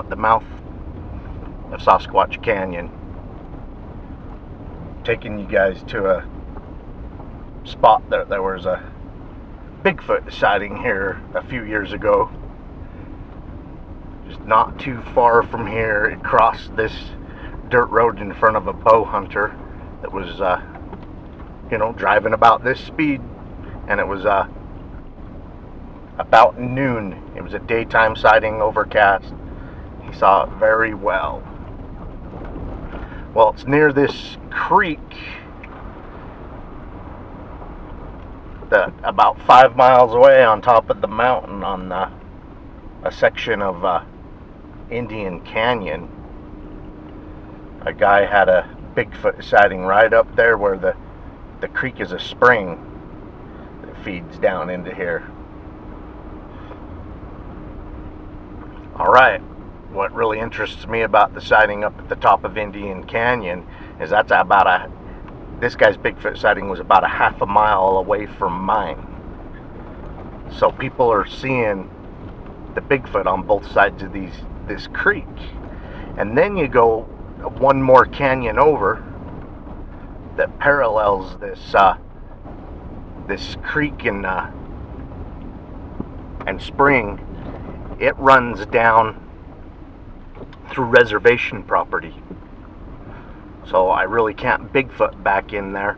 the mouth of Sasquatch Canyon. Taking you guys to a spot that there was a Bigfoot sighting here a few years ago. Just not too far from here, it crossed this dirt road in front of a bow hunter that was, driving about this speed, and it was about noon. It was a daytime sighting, overcast. He saw it very well. Well, it's near this creek that about 5 miles away on top of the mountain on a section of Indian Canyon. A guy had a Bigfoot sighting right up there where the creek is a spring that feeds down into here. Alright, what really interests me about the sighting up at the top of Indian Canyon is that's about this guy's Bigfoot sighting was about a half a mile away from mine. So people are seeing the Bigfoot on both sides of this creek. And then you go one more canyon over that parallels this creek and spring. It runs down through reservation property. So I really can't Bigfoot back in there.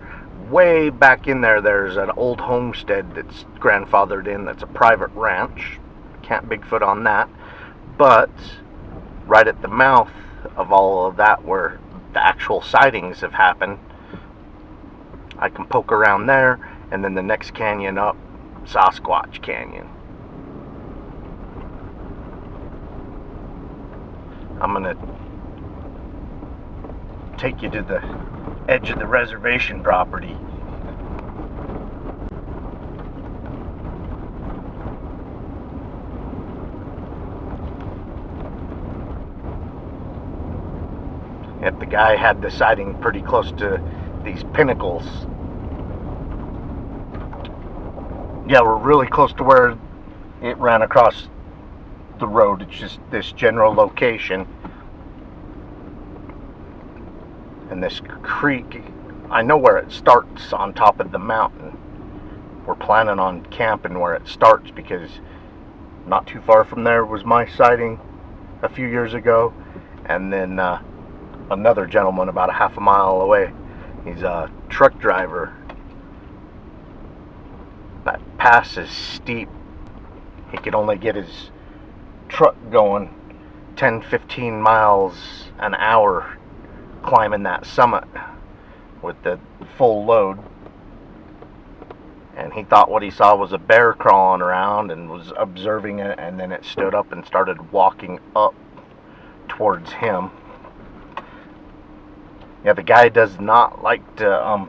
Way back in there, there's an old homestead that's grandfathered in, that's a private ranch. Can't Bigfoot on that. But right at the mouth of all of that, where the actual sightings have happened, I can poke around there, and then the next canyon up, Sasquatch Canyon. I'm gonna take you to the edge of the reservation property. Yep, the guy had the sighting pretty close to these pinnacles. Yeah, we're really close to where it ran across the road. It's just this general location. And this creek, I know where it starts on top of the mountain. We're planning on camping where it starts because not too far from there was my sighting a few years ago. And then another gentleman about a half a mile away. He's a truck driver. That pass is steep. He could only get his truck going 10-15 miles an hour climbing that summit with the full load. And he thought what he saw was a bear crawling around and was observing it, and then it stood up and started walking up towards him. Yeah, the guy does not like to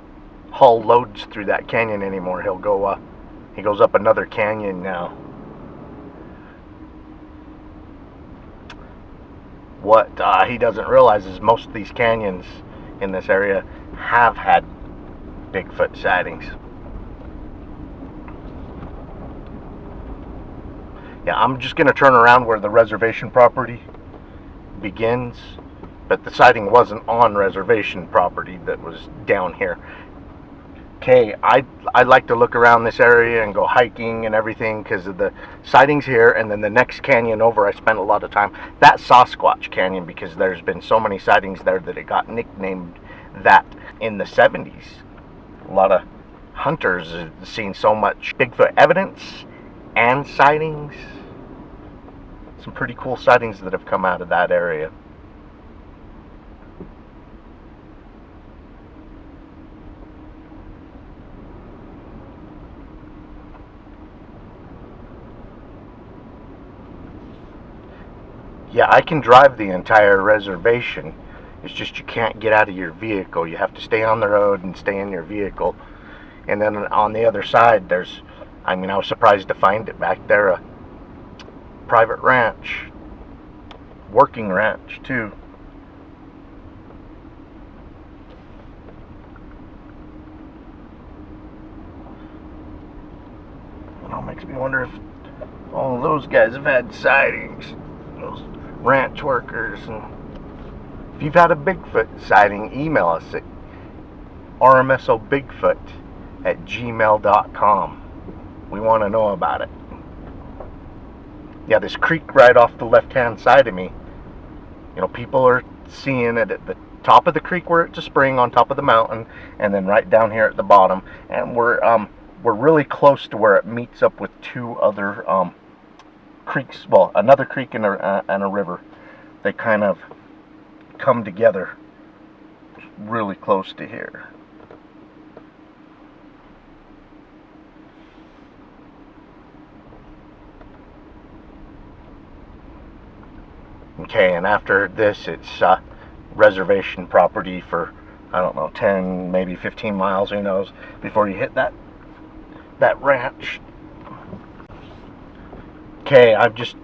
haul loads through that canyon anymore. He goes up another canyon now. What he doesn't realize is most of these canyons in this area have had Bigfoot sightings. Yeah, I'm just going to turn around where the reservation property begins, but the sighting wasn't on reservation property, that was down here. Okay, I like to look around this area and go hiking and everything because of the sightings here, and then the next canyon over I spent a lot of time. That's Sasquatch Canyon because there's been so many sightings there that it got nicknamed that in the 70s. A lot of hunters have seen so much Bigfoot evidence and sightings. Some pretty cool sightings that have come out of that area. Yeah, I can drive the entire reservation. It's just you can't get out of your vehicle. You have to stay on the road and stay in your vehicle. And then on the other side, I was surprised to find it back there, a private ranch, working ranch too. It all makes me wonder if all those guys have had sightings. Those ranch workers. And if you've had a Bigfoot sighting, email us at rmsobigfoot@gmail.com. We want to know about it. Yeah, this creek right off the left-hand side of me, people are seeing it at the top of the creek where it's a spring on top of the mountain, and then right down here at the bottom. And we're really close to where it meets up with two other creeks. Well, another creek and a river. They kind of come together really close to here. Okay, and after this, it's reservation property for, I don't know, 10, maybe 15 miles, who knows, before you hit that ranch. Okay, I've just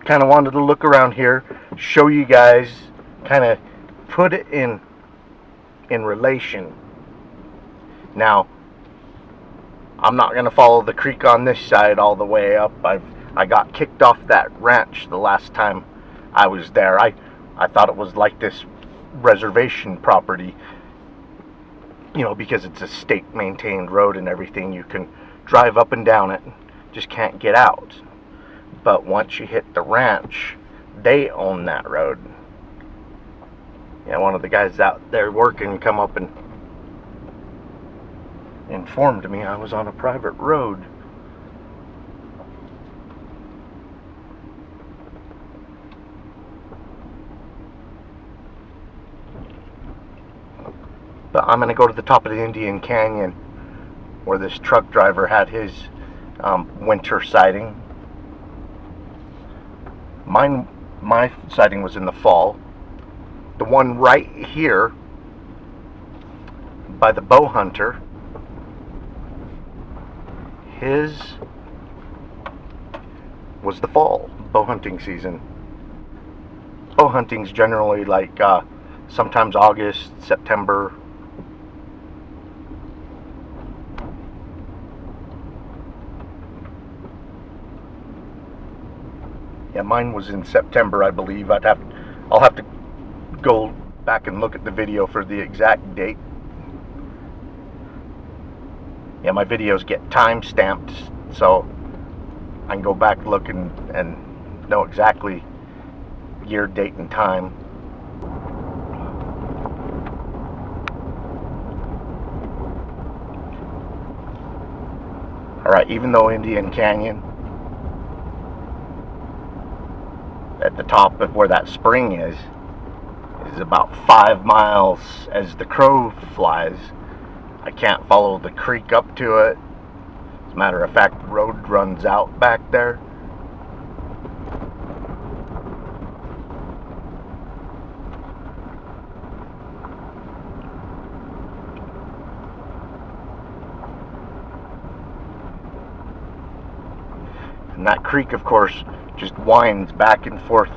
kind of wanted to look around here, show you guys, kind of put it in relation. Now, I'm not going to follow the creek on this side all the way up. I got kicked off that ranch the last time I was there. I thought it was like this reservation property, because it's a state maintained road and everything. You can drive up and down it, just can't get out. But once you hit the ranch, they own that road. Yeah, one of the guys out there working come up and informed me I was on a private road. But I'm going to go to the top of the Indian Canyon where this truck driver had his winter sighting. My sighting was in the fall. The one right here by the bow hunter, his was the fall, bow hunting season. Bow hunting's generally like sometimes August, September. Yeah, mine was in September, I believe. I'll have to go back and look at the video for the exact date. Yeah, my videos get time stamped, so I can go back, look, and know exactly year, date, and time. Alright, even though Indian Canyon, at the top of where that spring is about 5 miles as the crow flies, I can't follow the creek up to it. As a matter of fact, the road runs out back there. And that creek, of course, just winds back and forth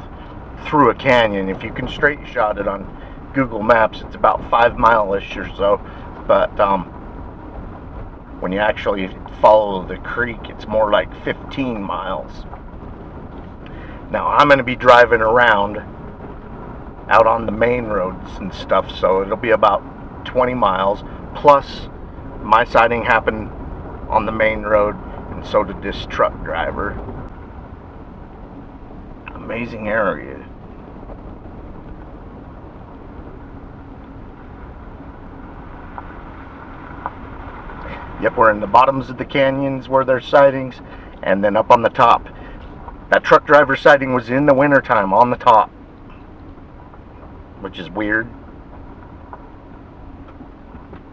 through a canyon. If you can straight shot it on Google Maps, it's about 5 mile-ish or so. But when you actually follow the creek, it's more like 15 miles. Now, I'm going to be driving around out on the main roads and stuff, so it'll be about 20 miles. Plus, my sighting happened on the main road, and so did this truck driver. Amazing area. Yep, we're in the bottoms of the canyons where there's sightings, and then up on the top. That truck driver sighting was in the wintertime on the top, which is weird.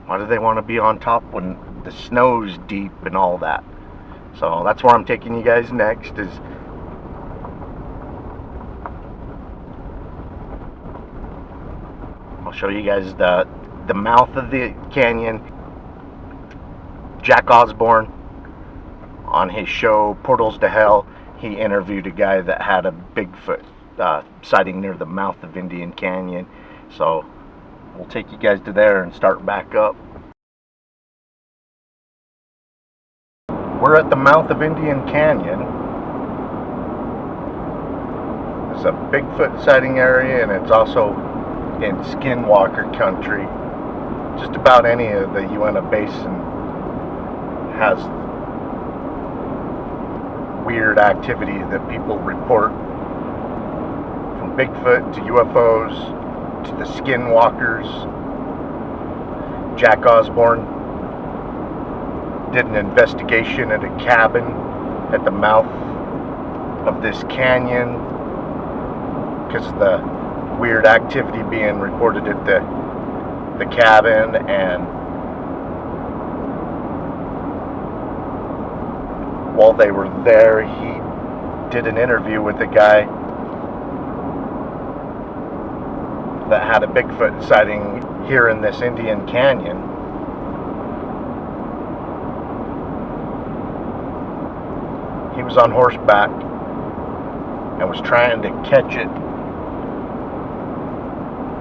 Why do they want to be on top when the snow's deep and all that? So that's where I'm taking you guys next. I'll show you guys the mouth of the canyon. Jack Osborne, on his show Portals to Hell, he interviewed a guy that had a Bigfoot sighting near the mouth of Indian Canyon. So we'll take you guys to there and start back up. We're at the mouth of Indian Canyon. This a Bigfoot sighting area, and it's also in Skinwalker country. Just about any of the Uinta Basin has weird activity that people report, from Bigfoot to UFOs to the Skinwalkers. Jack Osborne did an investigation at a cabin at the mouth of this canyon because of the weird activity being reported at the cabin, and while they were there, he did an interview with a guy that had a Bigfoot sighting here in this Indian Canyon. He was on horseback and was trying to catch it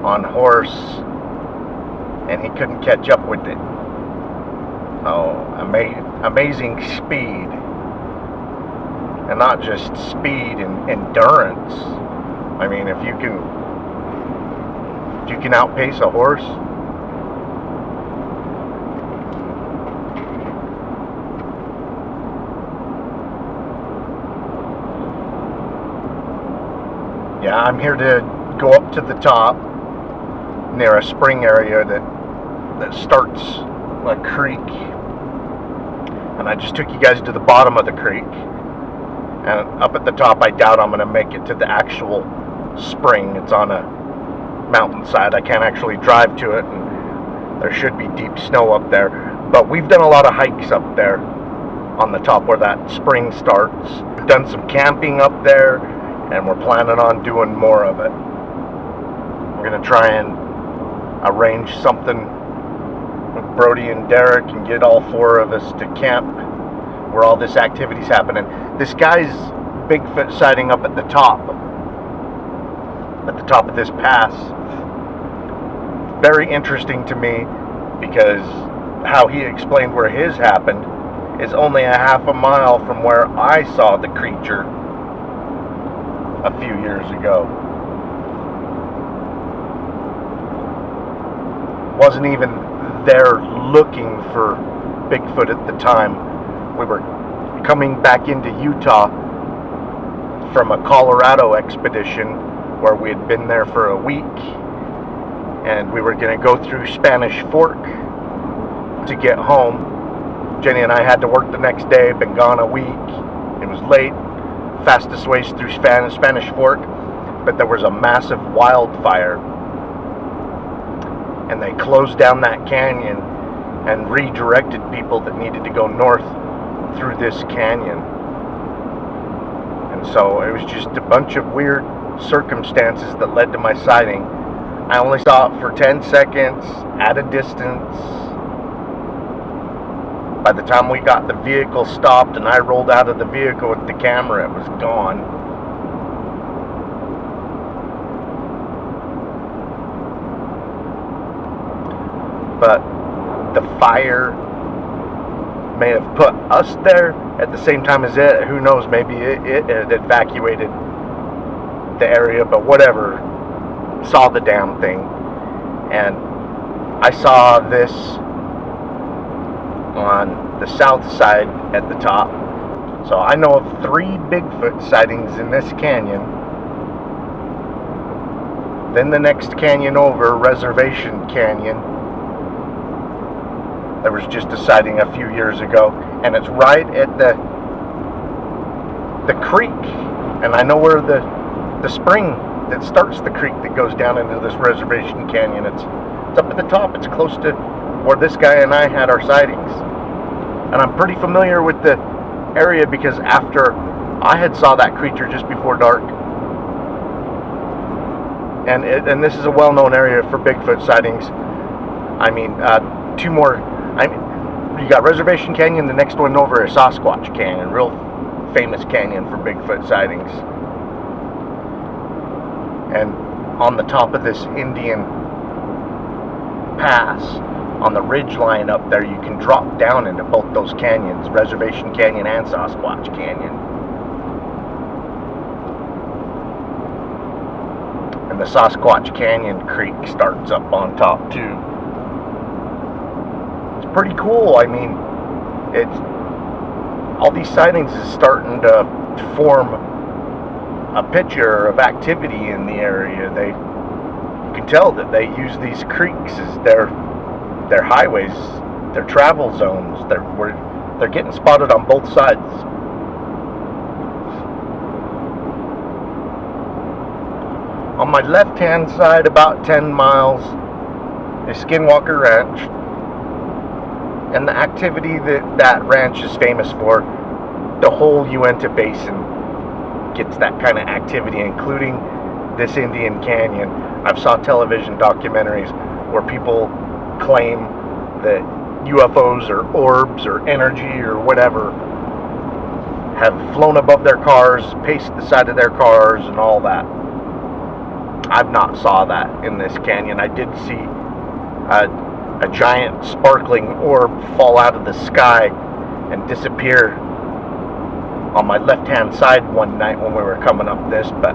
on horse, and he couldn't catch up with it. Oh, amazing speed, and not just speed and endurance. I mean, if you can outpace a horse, yeah, I'm here to go up to the top near a spring area that starts a creek, and I just took you guys to the bottom of the creek, and up at the top I doubt I'm going to make it to the actual spring. It's on a mountainside. I can't actually drive to it, and there should be deep snow up there, but we've done a lot of hikes up there on the top where that spring starts. We've done some camping up there, and we're planning on doing more of it. We're going to try and arrange something with Brody and Derek and get all four of us to camp where all this activity's happening. This guy's Bigfoot sighting up at the top of this pass. Very interesting to me, because how he explained where his happened is only a half a mile from where I saw the creature a few years ago. Wasn't even there looking for Bigfoot at the time. We were coming back into Utah from a Colorado expedition where we had been there for a week, and we were going to go through Spanish Fork to get home. Jenny and I had to work the next day, been gone a week. It was late. Fastest ways through Spanish Fork, but there was a massive wildfire, and they closed down that canyon and redirected people that needed to go north through this canyon. And so it was just a bunch of weird circumstances that led to my sighting. I only saw it for 10 seconds at a distance. By the time we got the vehicle stopped and I rolled out of the vehicle with the camera, it was gone. But the fire may have put us there at the same time as it. Who knows, maybe it had evacuated the area, but whatever. Saw the damn thing. And I saw this on the south side at the top. So I know of 3 Bigfoot sightings in this canyon. Then the next canyon over, Reservation Canyon, there was just a sighting a few years ago, and it's right at the creek. And I know where the spring that starts the creek that goes down into this Reservation Canyon. It's up at the top. It's close to where this guy and I had our sightings. And I'm pretty familiar with the area because after I had saw that creature just before dark, and this is a well-known area for Bigfoot sightings. I mean, 2 more. I mean, you got Reservation Canyon. The next one over is Sasquatch Canyon, real famous canyon for Bigfoot sightings. And on the top of this Indian pass, on the ridge line up there, you can drop down into both those canyons, Reservation Canyon and Sasquatch Canyon. And the Sasquatch Canyon Creek starts up on top too. It's pretty cool. I mean, it's all these sightings is starting to form a picture of activity in the area. You can tell that they use these creeks as their highways, their travel zones. They're getting spotted on both sides. On my left-hand side, about 10 miles, is Skinwalker Ranch. And the activity that ranch is famous for, the whole Uinta Basin gets that kind of activity, including this Indian Canyon. I've saw television documentaries where people claim that UFOs or orbs or energy or whatever have flown above their cars, paced the side of their cars and all that. I've not saw that in this canyon. I did see a giant sparkling orb fall out of the sky and disappear on my left-hand side one night when we were coming up this, but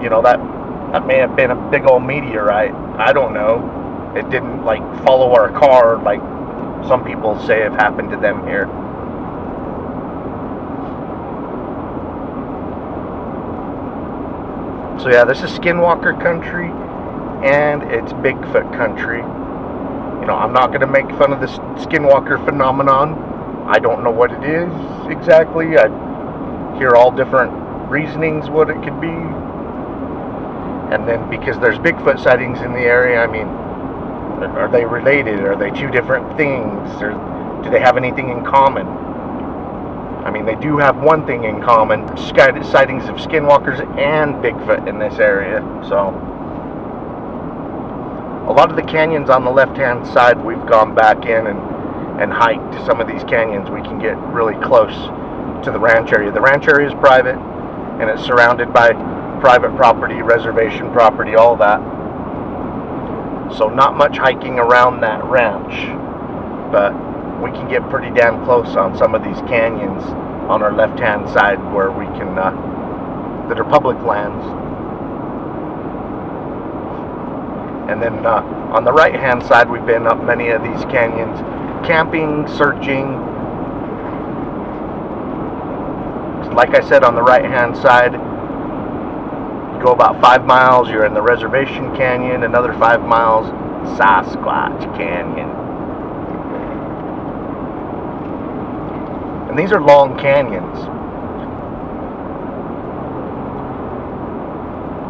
you know, that may have been a big old meteorite. I don't know. It didn't like follow our car like some people say have happened to them here. So yeah, this is Skinwalker country, and it's Bigfoot country. You know, I'm not going to make fun of this Skinwalker phenomenon. I don't know what it is exactly. I hear all different reasonings what it could be. And then because there's Bigfoot sightings in the area, I mean, are they related? Are they two different things? Or do they have anything in common? I mean, they do have one thing in common: sightings of skinwalkers and Bigfoot in this area. So a lot of the canyons on the left-hand side, we've gone back in and hiked some of these canyons. We can get really close to the ranch area. The ranch area is private, and it's surrounded by private property, reservation property, all that. So not much hiking around that ranch, but we can get pretty damn close on some of these canyons on our left-hand side where we can, that are public lands. And then on the right-hand side, we've been up many of these canyons, camping, searching. Like I said, on the right-hand side, you go about 5 miles, you're in the Reservation Canyon. Another 5 miles, Sasquatch Canyon. And these are long canyons.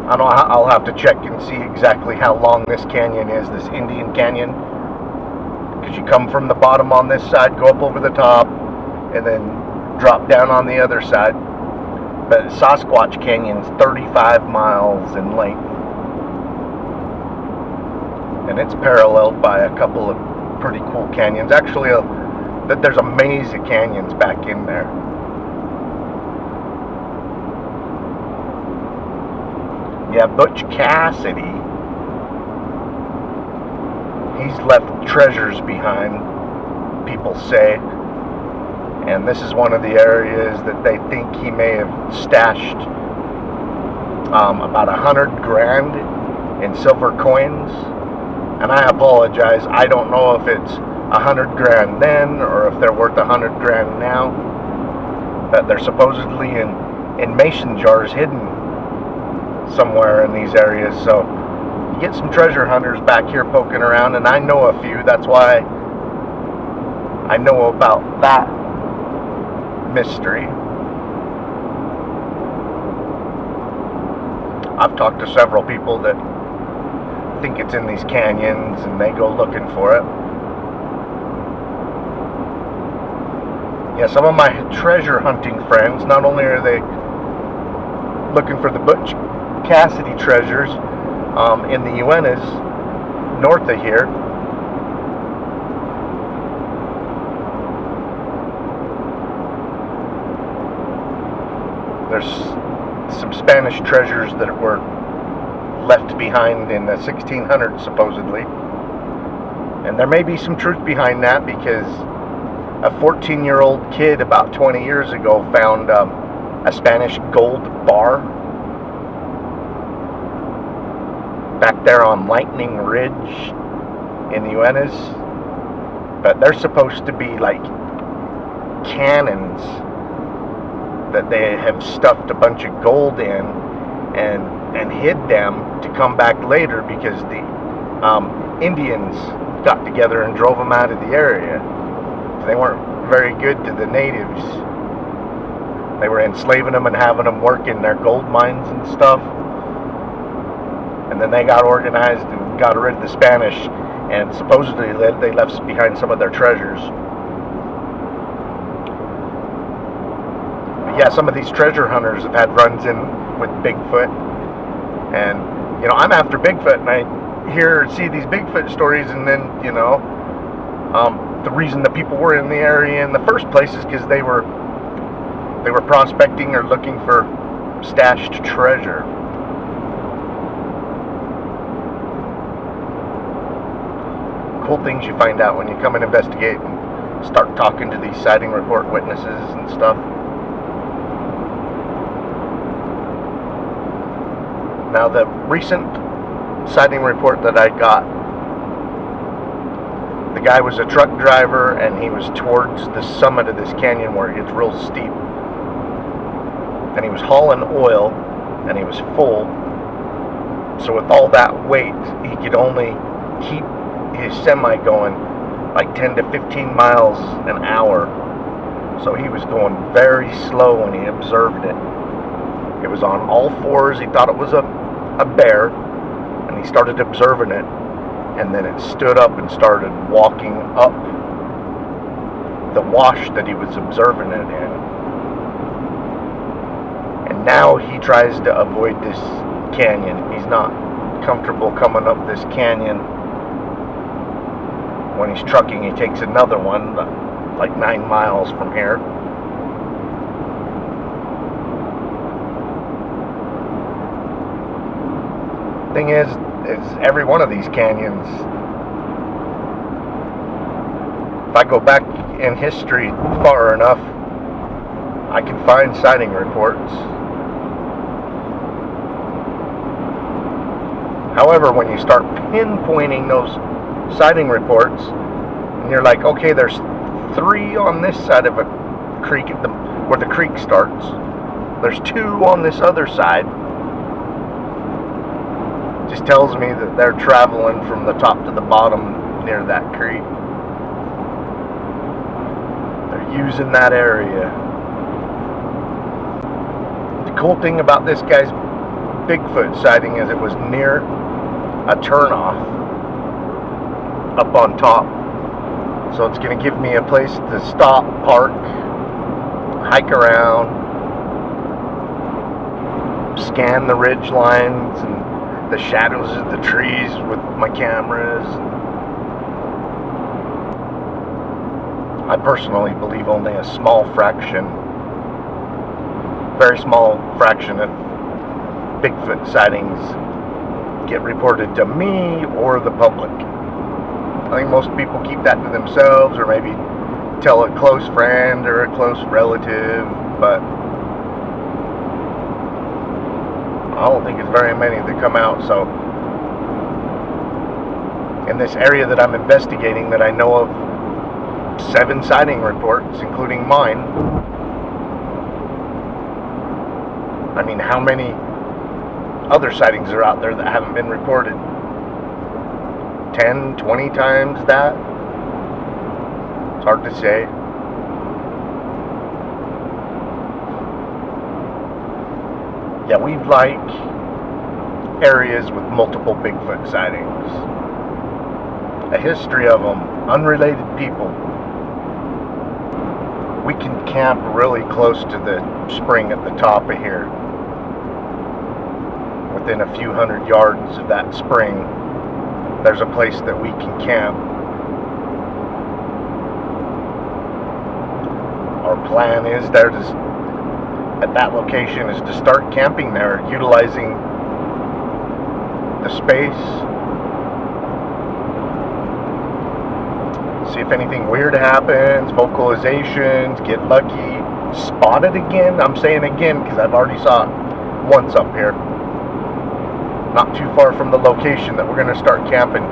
I don't know, I'll have to check and see exactly how long this canyon is, this Indian Canyon. Because you come from the bottom on this side, go up over the top, and then drop down on the other side. But Sasquatch Canyon's 35 miles in length. And it's paralleled by a couple of pretty cool canyons. Actually, there's a maze of canyons back in there. Yeah, Butch Cassidy, he's left treasures behind, people say. And this is one of the areas that they think he may have stashed about 100 grand in silver coins. And I apologize, I don't know if it's 100 grand then or if they're worth 100 grand now. But they're supposedly in mason jars hidden somewhere in these areas. So you get some treasure hunters back here poking around, and I know a few. That's why I know about that mystery. I've talked to several people that think it's in these canyons, and they go looking for it. Yeah, some of my treasure hunting friends, not only are they looking for the Butch Cassidy treasures in the Uintas north of here, there's some Spanish treasures that were left behind in the 1600s, supposedly. And there may be some truth behind that, because a 14-year-old kid about 20 years ago found a Spanish gold bar back there on Lightning Ridge in the UNS, but they're supposed to be like cannons that they have stuffed a bunch of gold in and hid them to come back later because the Indians got together and drove them out of the area. They weren't very good to the natives. They were enslaving them and having them work in their gold mines and stuff. And then they got organized and got rid of the Spanish, and supposedly they left behind some of their treasures. But yeah, some of these treasure hunters have had runs in with Bigfoot. And, you know, I'm after Bigfoot, and I see these Bigfoot stories, and then, you know, the reason that people were in the area in the first place is because they were prospecting or looking for stashed treasure. Cool things you find out when you come and investigate and start talking to these sighting report witnesses and stuff. Now, the recent sighting report that I got, the guy was a truck driver and he was towards the summit of this canyon where it gets real steep, and he was hauling oil and he was full, so with all that weight he could only keep his semi going like 10 to 15 miles an hour. So he was going very slow when he observed it. It was on all fours. He thought it was a bear, and he started observing it, and then it stood up and started walking up the wash that he was observing it in. And now he tries to avoid this canyon. He's not comfortable coming up this canyon. When he's trucking, he takes another one like 9 miles from here. Thing is every one of these canyons, if I go back in history far enough, I can find sighting reports. However, when you start pinpointing those sighting reports, and you're like, okay, there's 3 on this side of a creek where the creek starts, there's 2 on this other side, just tells me that they're traveling from the top to the bottom near that creek. They're using that area. The cool thing about this guy's Bigfoot sighting is it was near a turnoff up on top, so it's going to give me a place to stop, park, hike around, scan the ridge lines and the shadows of the trees with my cameras. I personally believe only a small fraction, very small fraction of Bigfoot sightings get reported to me or the public. I think most people keep that to themselves, or maybe tell a close friend or a close relative, but I don't think it's very many that come out. So in this area that I'm investigating, that I know of 7 sighting reports, including mine. I mean, how many other sightings are out there that haven't been reported? 10, 20 times that? It's hard to say. Yeah, we like areas with multiple Bigfoot sightings. A history of them, unrelated people. We can camp really close to the spring at the top of here. Within a few hundred yards of that spring, there's a place that we can camp. Our plan is there to at that location is to start camping there, utilizing the space. See if anything weird happens, vocalizations, get lucky, spot it again. I'm saying again because I've already saw it once up here. not too far from the location that we're going to start camping.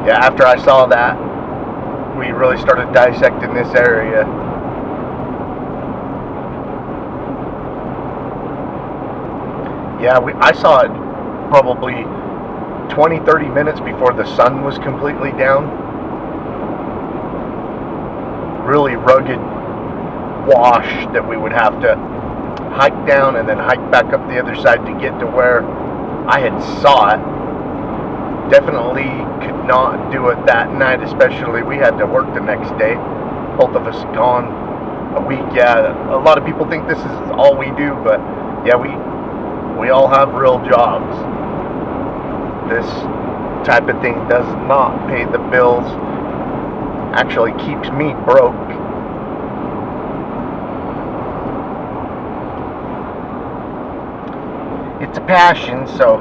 Yeah, after I saw that, we really started dissecting this area. Yeah, I saw it probably 20-30 minutes before the sun was completely down. Really rugged wash that we would have to hike down and then hike back up the other side to get to where I had saw it. Definitely could not do it that night, especially we had to work the next day. Both of us gone a week. Yeah, a lot of people think this is all we do, but yeah, we all have real jobs. This type of thing does not pay the bills. Actually keeps me broke. It's a passion, so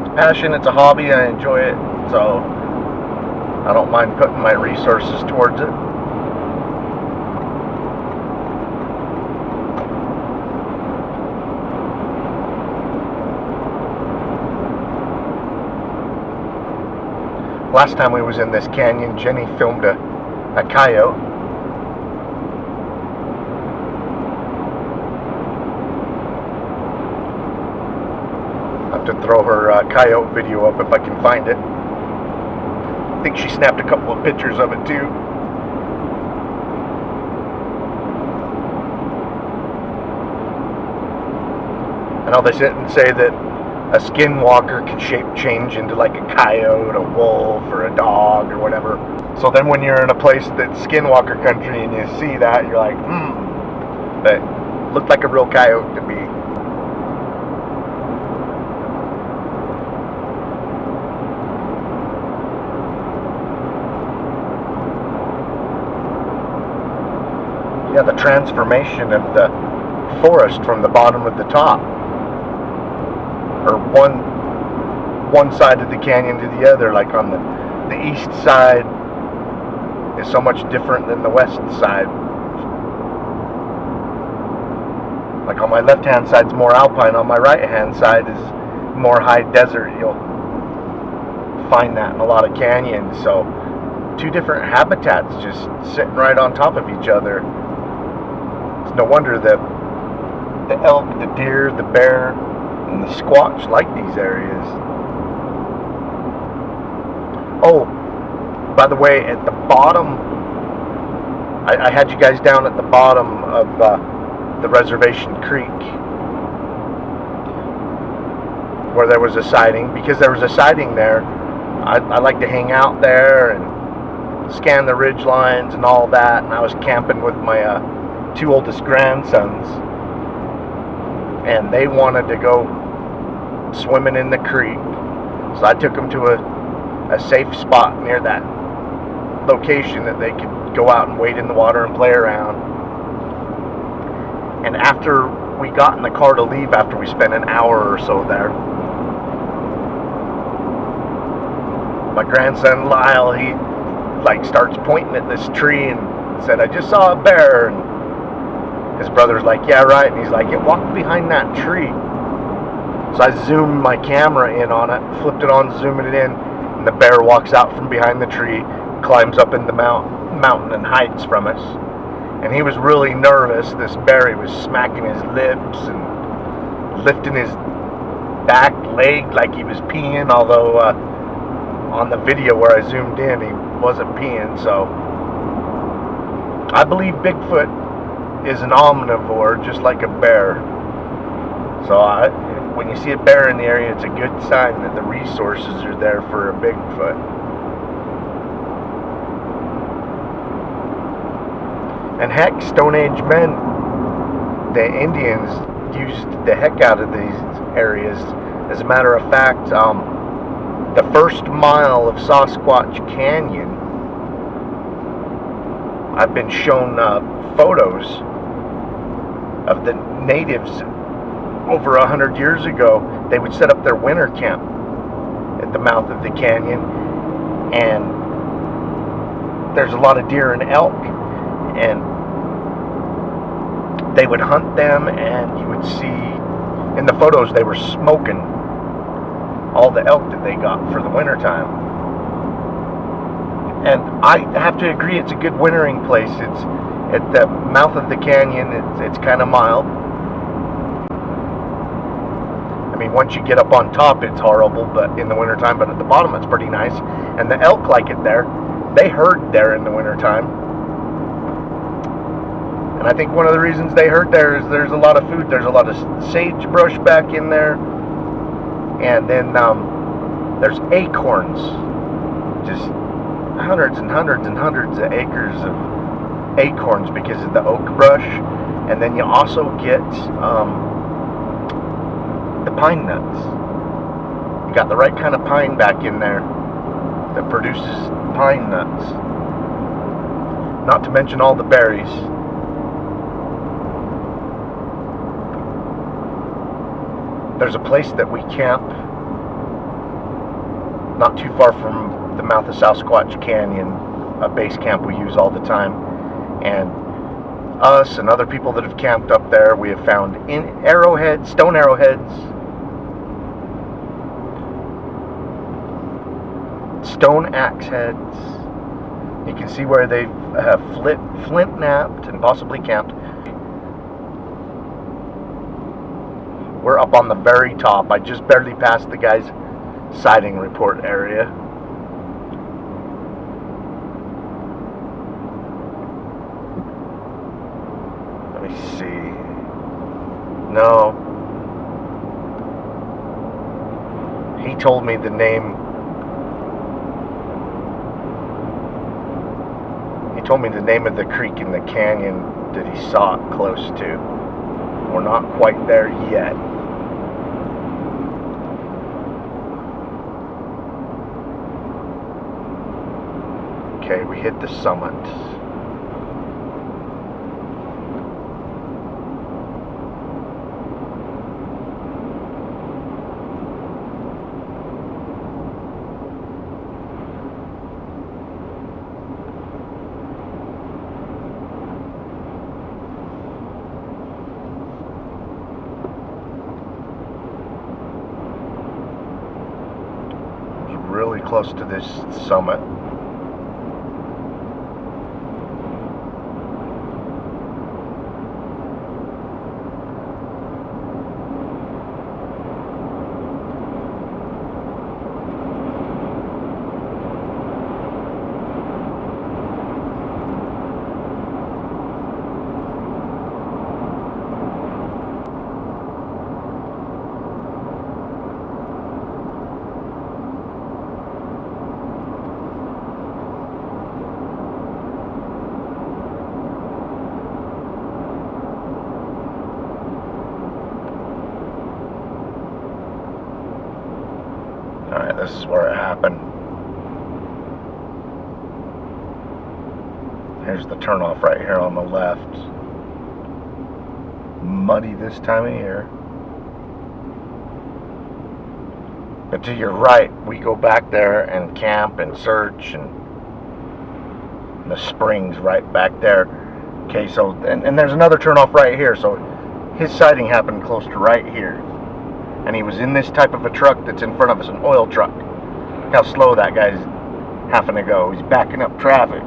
it's a passion, it's a hobby, I enjoy it, so I don't mind putting my resources towards it. Last time we was in this canyon, Jenny filmed a coyote. I have to throw her coyote video up if I can find it. I think she snapped a couple of pictures of it too. I know they didn't say that a skinwalker can shape change into like a coyote, a wolf, or a dog, or whatever. So then when you're in a place that's skinwalker country and you see that, you're like, but it looked like a real coyote to me. Yeah, the transformation of the forest from the bottom to the top. Or one side of the canyon to the other, like on the east side is so much different than the west side. Like on my left hand side is more alpine, on my right hand side is more high desert. You'll find that in a lot of canyons. So two different habitats just sitting right on top of each other. It's no wonder that the elk, the deer, the bear, and the Sasquatch like these areas. Oh, by the way, at the bottom, I had you guys down at the bottom of the Reservation Creek where there was a sighting. Because there was a sighting there, I like to hang out there and scan the ridge lines and all that. And I was camping with my two oldest grandsons, and they wanted to go swimming in the creek, so I took them to a safe spot near that location that they could go out and wade in the water and play around. And after we got in the car to leave, after we spent an hour or so there, my grandson Lyle, he like starts pointing at this tree and said, "I just saw a bear." And his brother's like, "Yeah, right." And he's like, "It walked behind that tree." So I zoomed my camera in on it, flipped it on, zooming it in, and the bear walks out from behind the tree, climbs up in the mountain and hides from us. And he was really nervous, this bear. He was smacking his lips and lifting his back leg like he was peeing, although on the video where I zoomed in, he wasn't peeing. So I believe Bigfoot is an omnivore, just like a bear. So when you see a bear in the area, it's a good sign that the resources are there for a Bigfoot. And heck, Stone Age men, the Indians used the heck out of these areas. As a matter of fact, the first mile of Sasquatch Canyon, I've been shown photos of the natives over 100 years ago. They would set up their winter camp at the mouth of the canyon, and there's a lot of deer and elk, and they would hunt them, and you would see in the photos they were smoking all the elk that they got for the winter time. And I have to agree, it's a good wintering place. It's at the mouth of the canyon. It's kind of mild. I mean, once you get up on top, it's horrible, but in the wintertime. But at the bottom, it's pretty nice. And the elk like it there. They herd there in the wintertime. And I think one of the reasons they herd there is there's a lot of food. There's a lot of sagebrush back in there. And then there's acorns. Just hundreds and hundreds and hundreds of acres of acorns because of the oak brush. And then you also get the pine nuts. You got the right kind of pine back in there that produces pine nuts. Not to mention all the berries. There's a place that we camp not too far from the mouth of Sasquatch Canyon, a base camp we use all the time. And us and other people that have camped up there, we have found arrowheads, stone arrowheads, stone axe heads. You can see where they have flint napped and possibly camped. We're up on the very top. I just barely passed the guy's sighting report area. Let me see. No. He told me the name. He told me the name of the creek in the canyon that he saw it close to. We're not quite there yet. Okay, we hit the summit. Really close to this summit. Alright, this is where it happened. Here's the turnoff right here on the left. Muddy this time of year. But to your right, we go back there and camp and search, and the spring's right back there. Okay, so, and there's another turnoff right here, so his sighting happened close to right here. And he was in this type of a truck that's in front of us, an oil truck. Look how slow that guy's having to go. He's backing up traffic.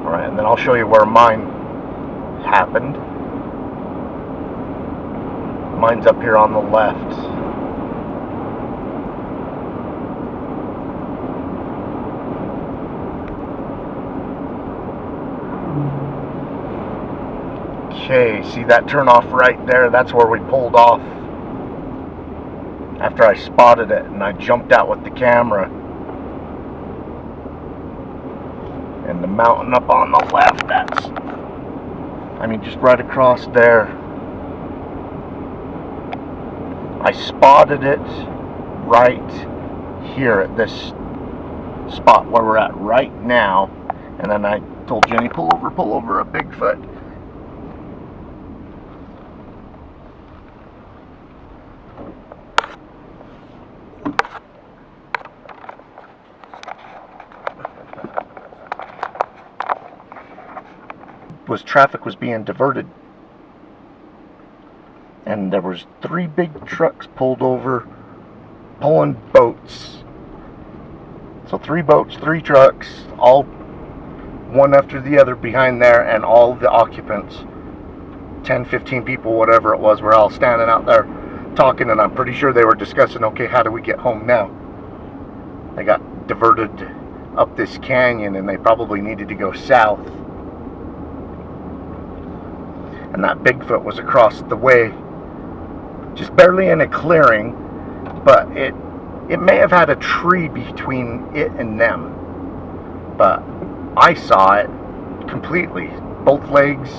Alright, and then I'll show you where mine happened. Mine's up here on the left. Okay, see that turnoff right there? That's where we pulled off after I spotted it, and I jumped out with the camera. And the mountain up on the left, that's, I mean, just right across there. I spotted it right here at this spot where we're at right now. And then I told Jenny, pull over a Bigfoot. was traffic was being diverted. And there was 3 big trucks pulled over, pulling boats. So 3 boats, 3 trucks, all one after the other behind there, and all the occupants, 10, 15 people, whatever it was, were all standing out there talking, and I'm pretty sure they were discussing, okay, how do we get home now? They got diverted up this canyon, and they probably needed to go south. And that Bigfoot was across the way, just barely in a clearing, but it may have had a tree between it and them. But I saw it completely. Both legs,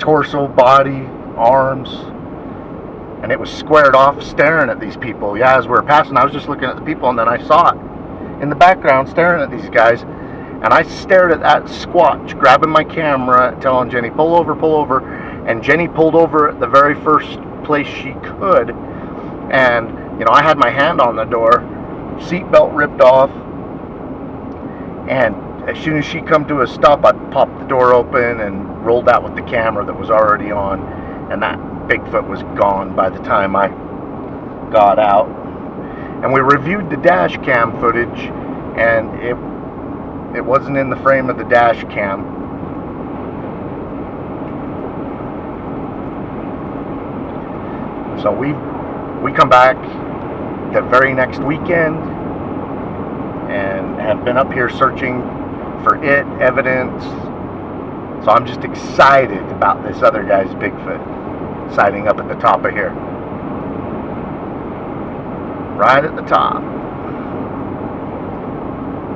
torso, body, arms, and it was squared off staring at these people. Yeah, as we were passing, I was just looking at the people, and then I saw it in the background staring at these guys, and I stared at that Squatch, grabbing my camera, telling Jenny, pull over, and Jenny pulled over at the very first place she could, and you know, I had my hand on the door, seatbelt ripped off, and as soon as she come to a stop, I popped the door open and rolled out with the camera that was already on, and that Bigfoot was gone by the time I got out. And we reviewed the dash cam footage, and it wasn't in the frame of the dash cam. So we come back the very next weekend and have been up here searching for evidence. So I'm just excited about this other guy's Bigfoot sighting up at the top of here. Right at the top.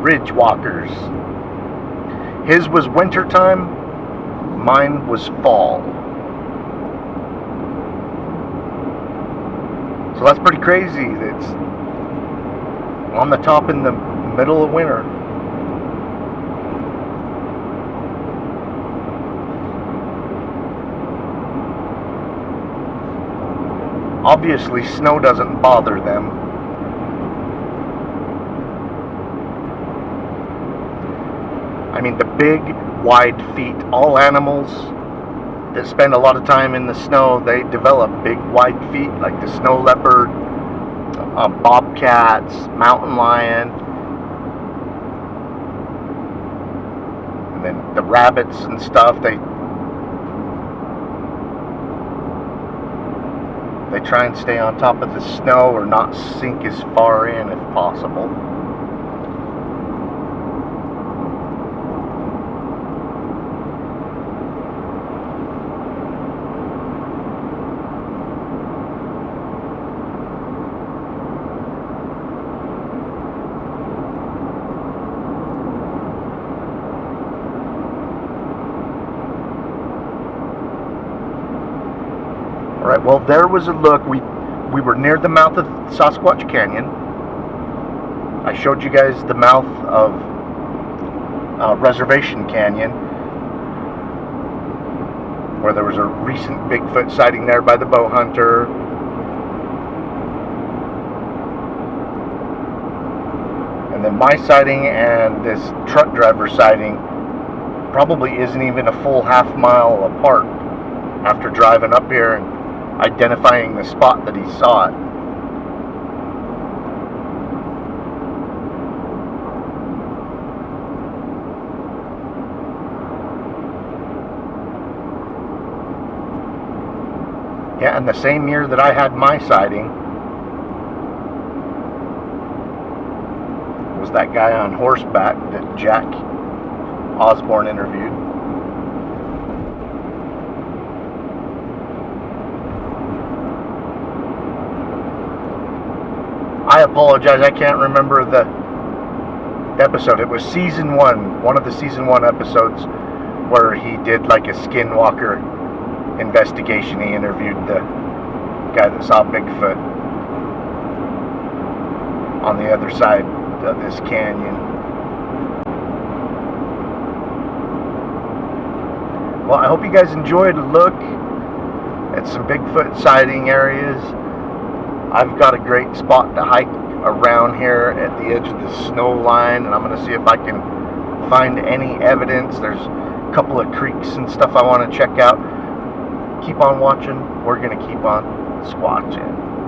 Ridge walkers. His was winter time, mine was fall. So that's pretty crazy. It's on the top in the middle of winter. Obviously, snow doesn't bother them. I mean, the big, wide feet, all animals that spend a lot of time in the snow, they develop big, wide feet, like the snow leopard, bobcats, mountain lion, and then the rabbits and stuff, they try and stay on top of the snow or not sink as far in if possible. Alright, well, there was a look. We were near the mouth of Sasquatch Canyon. I showed you guys the mouth of Reservation Canyon, where there was a recent Bigfoot sighting there by the bow hunter. And then my sighting and this truck driver sighting probably isn't even a full half mile apart after driving up here and identifying the spot that he saw it. Yeah, and the same year that I had my sighting was that guy on horseback that Jack Osborne interviewed. I apologize, I can't remember the episode. It was season 1, one of the season 1 episodes where he did like a skinwalker investigation. He interviewed the guy that saw Bigfoot on the other side of this canyon. Well, I hope you guys enjoyed a look at some Bigfoot sighting areas. I've got a great spot to hike around here at the edge of the snow line, and I'm going to see if I can find any evidence. There's a couple of creeks and stuff I want to check out. Keep on watching. We're going to keep on squatching.